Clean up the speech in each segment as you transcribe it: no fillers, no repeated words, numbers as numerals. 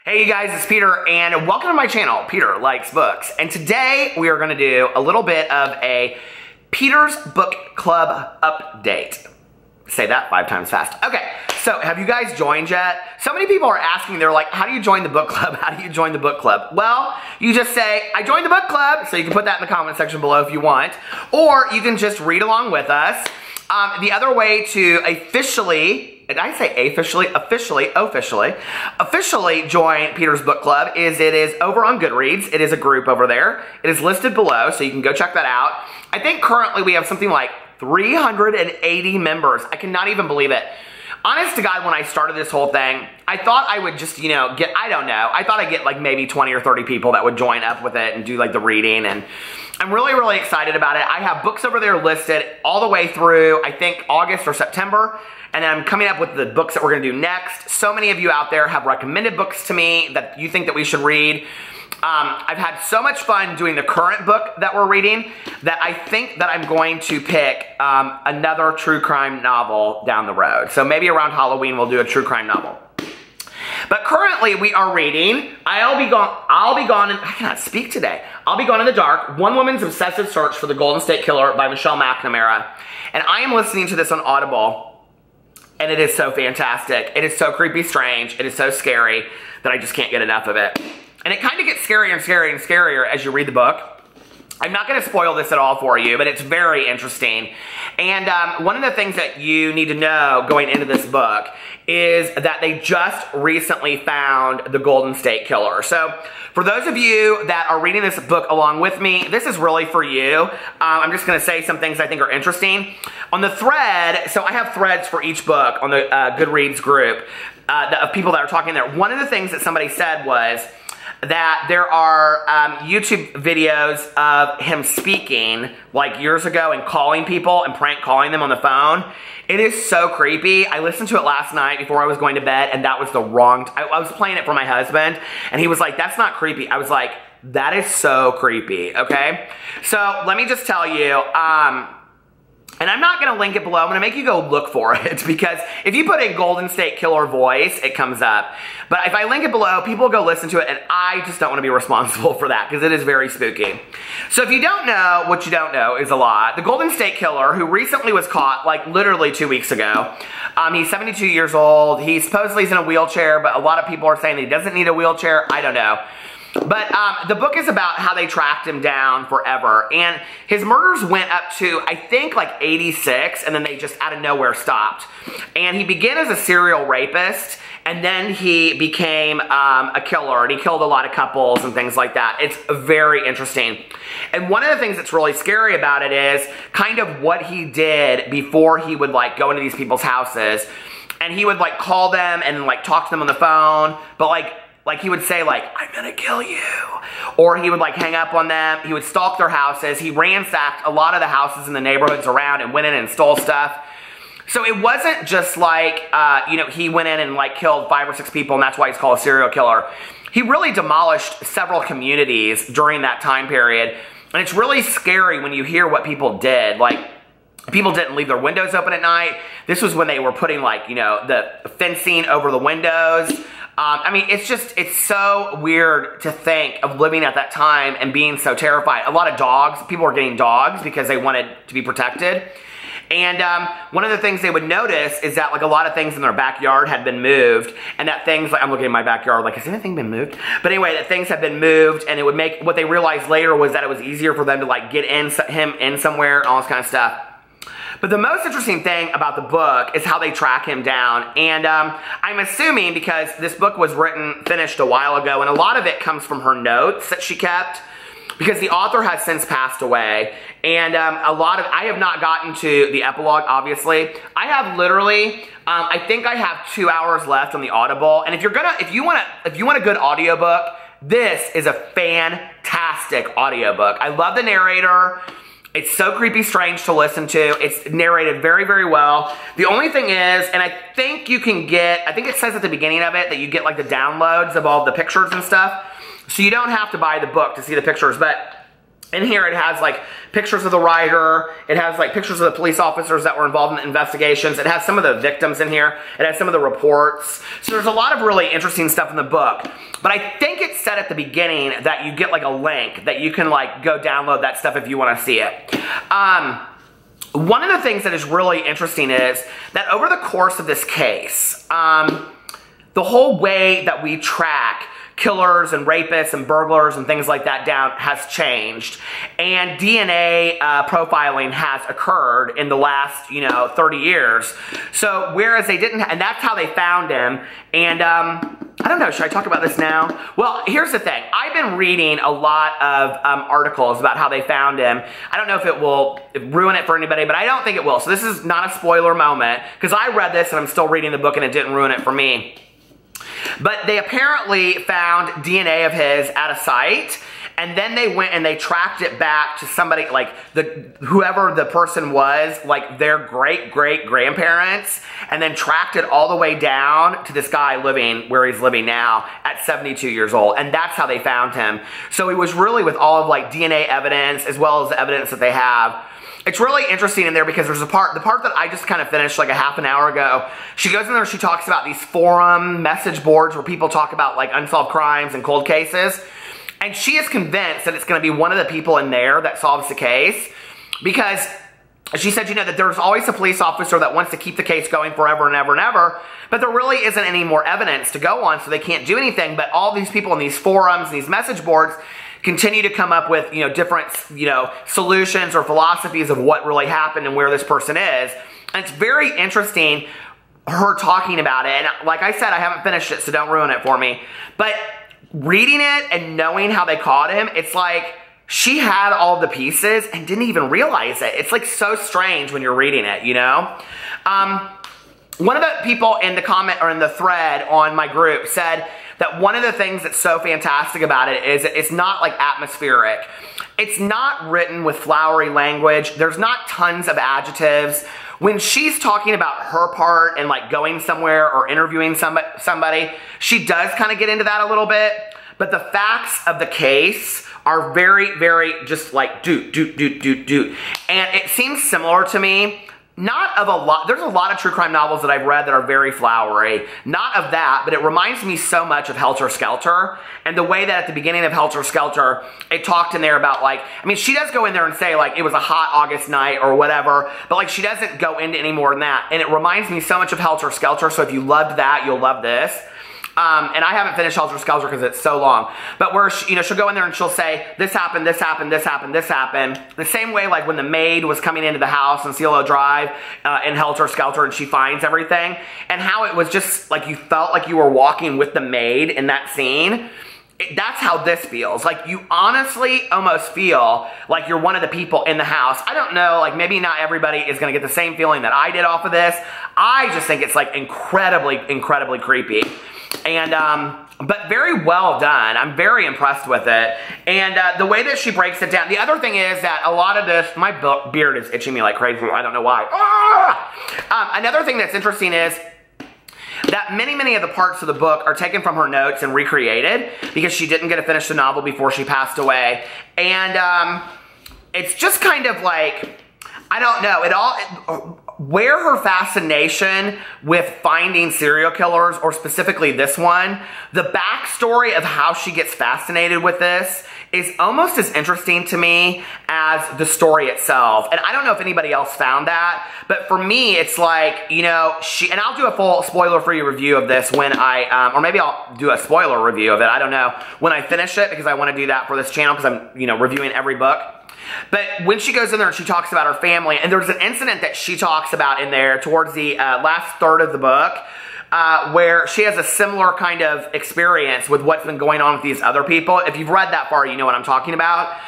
Hey you guys, it's Peter and welcome to my channel, Peter Likes Books. And today we are gonna do a little bit of a Peter's Book Club update. Say that 5 times fast. Okay, so have you guys joined yet? So many people are asking, they're like, how do you join the book club? How do you join the book club? Well, you just say, I joined the book club, so you can put that in the comment section below if you want, or you can just read along with us. The other way to officially, did I say officially join Peter's Book Club is it is over on Goodreads. It is a group over there. It is listed below, so you can go check that out. I think currently we have something like 380 members. I cannot even believe it. Honest to God, when I started this whole thing, I thought I would just, get, I don't know. I thought I'd get like maybe 20 or 30 people that would join up with it and do like the reading. And I'm really, really excited about it. I have books over there listed all the way through, I think, August or September. And I'm coming up with the books that we're going to do next. So many of you out there have recommended books to me that you think that we should read. I've had so much fun doing the current book that we're reading that I think that I'm going to pick another true crime novel down the road. So maybe around Halloween we'll do a true crime novel. But currently we are reading I'll Be Gone in, I cannot speak today. I'll Be Gone in the Dark, One Woman's Obsessive Search for the Golden State Killer by Michelle McNamara. And I am listening to this on Audible. And it is so fantastic. It is so creepy strange. It is so scary that I just can't get enough of it. And it kind of gets scarier and scarier and scarier as you read the book. I'm not going to spoil this at all for you, but it's very interesting. And one of the things that you need to know going into this book is that they just recently found the Golden State Killer. So for those of you that are reading this book along with me, this is really for you. I'm just going to say some things I think are interesting. On the thread, so I have threads for each book on the Goodreads group of people that are talking there. One of the things that somebody said was that there are YouTube videos of him speaking like years ago and calling people and prank calling them on the phone. It is so creepy. I listened to it last night before I was going to bed and that was the wrong, I was playing it for my husband and he was like, that's not creepy. I was like, that is so creepy, okay? So let me just tell you, and I'm not going to link it below. I'm going to make you go look for it because if you put in Golden State Killer voice, it comes up. But if I link it below, people go listen to it and I just don't want to be responsible for that because it is very spooky. So if you don't know, what you don't know is a lot. The Golden State Killer, who recently was caught like literally 2 weeks ago. He's 72 years old. He supposedly is in a wheelchair, but a lot of people are saying that he doesn't need a wheelchair. I don't know. But the book is about how they tracked him down forever. And his murders went up to, I think, like 86, and then they just out of nowhere stopped. And he began as a serial rapist, and then he became a killer, and he killed a lot of couples and things like that. It's very interesting. And one of the things that's really scary about it is kind of what he did before he would, like, go into these people's houses. And he would, like, call them and, like, talk to them on the phone, but, like he would say, like, I'm gonna kill you. Or he would, like, hang up on them. He would stalk their houses. He ransacked a lot of the houses in the neighborhoods around and went in and stole stuff. So it wasn't just like, he went in and, like, killed 5 or 6 people and that's why he's called a serial killer. He really demolished several communities during that time period. And it's really scary when you hear what people did. Like, people didn't leave their windows open at night. This was when they were putting, like, the fencing over the windows. I mean, it's so weird to think of living at that time and being so terrified. A lot of dogs, people were getting dogs because they wanted to be protected. And one of the things they would notice is that, like, a lot of things in their backyard had been moved, and that things, like, I'm looking at my backyard, like, has anything been moved? But anyway, that things had been moved, and it would make, what they realized later was that it was easier for them to, like, get him in somewhere, and all this kind of stuff. But the most interesting thing about the book is how they track him down. And I'm assuming because this book was finished a while ago, and a lot of it comes from her notes that she kept, because the author has since passed away. And I have not gotten to the epilogue, obviously. I have literally, I think I have 2 hours left on the Audible. And if you want a good audiobook, this is a fantastic audiobook. I love the narrator. It's so creepy strange to listen to. It's narrated very, very well. The only thing is, and I think you can get, I think it says at the beginning of it that you get like the downloads of all the pictures and stuff. So you don't have to buy the book to see the pictures, but In here, it has like pictures of the writer. It has like pictures of the police officers that were involved in the investigations. It has some of the victims in here. It has some of the reports. So there's a lot of really interesting stuff in the book. But I think it said at the beginning that you get like a link that you can like go download that stuff if you want to see it. One of the things that is really interesting is that over the course of this case, the whole way that we track killers and rapists and burglars and things like that down has changed. And DNA profiling has occurred in the last, 30 years. So whereas they didn't, and that's how they found him. And I don't know, should I talk about this now? Well, here's the thing. I've been reading a lot of articles about how they found him. I don't know if it will ruin it for anybody, but I don't think it will. So this is not a spoiler moment, because I read this and I'm still reading the book and it didn't ruin it for me. But they apparently found DNA of his at a site, and then they went and they tracked it back to somebody, like whoever the person was, like their great-great-grandparents, and then tracked it all the way down to this guy living where he's living now at 72 years old. And that's how they found him. So he was really with all of like DNA evidence as well as the evidence that they have. It's really interesting in there because there's the part that I just kind of finished like a half an hour ago. She goes in there and she talks about these forum message boards where people talk about like unsolved crimes and cold cases. And she is convinced that it's going to be one of the people in there that solves the case, because she said, that there's always a police officer that wants to keep the case going forever and ever and ever, but there really isn't any more evidence to go on, so they can't do anything. But all these people in these forums and these message boards continue to come up with, different, solutions or philosophies of what really happened and where this person is. And it's very interesting, her talking about it. And like I said, I haven't finished it, so don't ruin it for me. But reading it and knowing how they caught him, it's like she had all the pieces and didn't even realize it. It's like so strange when you're reading it, One of the people in the comment or in the thread on my group said that one of the things that's so fantastic about it is it's not like atmospheric. It's not written with flowery language. There's not tons of adjectives. When she's talking about her part and like going somewhere or interviewing somebody, she does kind of get into that a little bit. But the facts of the case are very, very just like And it seems similar to me. Not of a lot. There's a lot of true crime novels that I've read that are very flowery. Not of that, but it reminds me so much of Helter Skelter. And the way that at the beginning of Helter Skelter, it talked in there about like, she does go in there and say like it was a hot August night or whatever, but like she doesn't go into any more than that. And it reminds me so much of Helter Skelter. So if you loved that, you'll love this. And I haven't finished Helter Skelter because it's so long. But where, she'll go in there and she'll say, this happened, this happened, this happened, this happened. The same way like when the maid was coming into the house on Cielo Drive in Helter Skelter and she finds everything. And how it was just like you felt like you were walking with the maid in that scene. That's how this feels. Like you honestly almost feel like you're one of the people in the house. I don't know, like maybe not everybody is going to get the same feeling that I did off of this. I just think it's like incredibly, incredibly creepy. And, but very well done. I'm very impressed with it. And the way that she breaks it down. The other thing is that a lot of this, my beard is itching me like crazy. I don't know why. Another thing that's interesting is that many of the parts of the book are taken from her notes and recreated because she didn't get to finish the novel before she passed away. And it's just kind of like, I don't know, where her fascination with finding serial killers, or specifically this one, the backstory of how she gets fascinated with this is almost as interesting to me as the story itself. And I don't know if anybody else found that, but for me, it's like, and I'll do a full spoiler-free review of this when or maybe I'll do a spoiler review of it, I don't know, when I finish it, because I want to do that for this channel, because I'm, reviewing every book. But when she goes in there and she talks about her family, and there's an incident that she talks about in there towards the last third of the book, where she has a similar kind of experience with what's been going on with these other people. If you've read that far, you know what I'm talking about,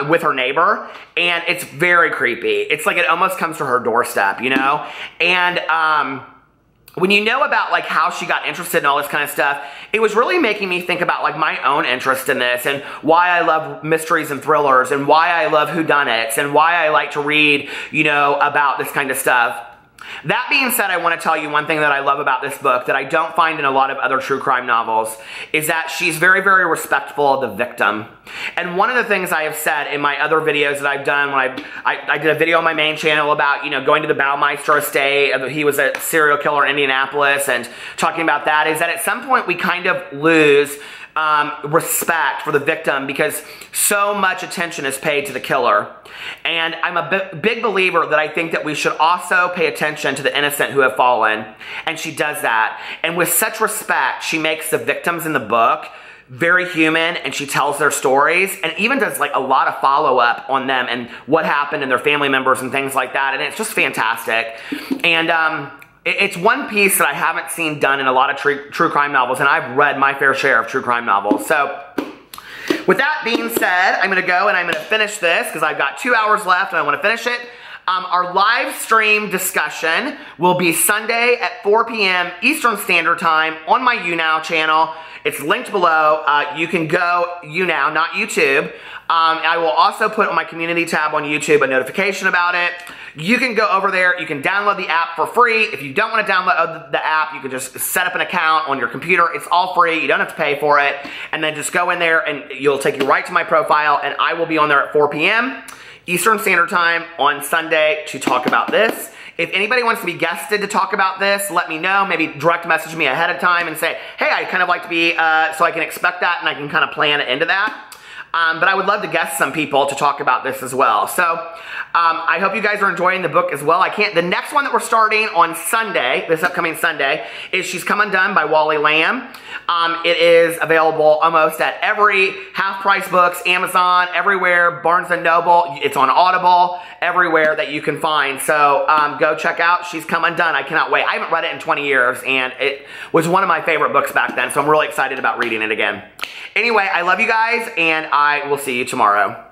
with her neighbor. And it's very creepy. It's like it almost comes to her doorstep, And when you know about like how she got interested in all this kind of stuff, it was really making me think about like my own interest in this and why I love mysteries and thrillers and why I love whodunits and why I like to read, about this kind of stuff. That being said, I want to tell you one thing that I love about this book that I don't find in a lot of other true crime novels is that she's very, very respectful of the victim. And one of the things I have said in my other videos that I've done, when I did a video on my main channel about, you know, going to the Baumeister estate, he was a serial killer in Indianapolis, and talking about that, is that at some point we kind of lose respect for the victim because so much attention is paid to the killer. And I'm a big believer that I think that we should also pay attention to the innocent who have fallen. And she does that. And with such respect, she makes the victims in the book very human, and she tells their stories and even does like a lot of follow-up on them and what happened and their family members and things like that. And it's just fantastic. And it's one piece that I haven't seen done in a lot of true crime novels, and I've read my fair share of true crime novels. So with that being said, I'm going to go and I'm going to finish this because I've got 2 hours left and I want to finish it. Our live stream discussion will be Sunday at 4 p.m. Eastern Standard Time on my YouNow channel. It's linked below. You can go YouNow, not YouTube. I will also put on my community tab on YouTube a notification about it. You can go over there. You can download the app for free. If you don't want to download the app, you can just set up an account on your computer. It's all free. You don't have to pay for it. And then just go in there and it'll take you right to my profile. And I will be on there at 4 p.m. Eastern Standard Time on Sunday to talk about this. If anybody wants to be guested to talk about this, let me know. Maybe direct message me ahead of time and say, hey, I'd kind of like to be, so I can expect that and I can kind of plan it into that. But I would love to guest some people to talk about this as well. So I hope you guys are enjoying the book as well. The next one that we're starting on Sunday, this upcoming Sunday, is She's Come Undone by Wally Lamb. It is available almost at every half-price books, Amazon, everywhere, Barnes & Noble. It's on Audible, everywhere that you can find. So go check out She's Come Undone. I cannot wait. I haven't read it in 20 years, and it was one of my favorite books back then, so I'm really excited about reading it again. Anyway, I love you guys, and I will see you tomorrow.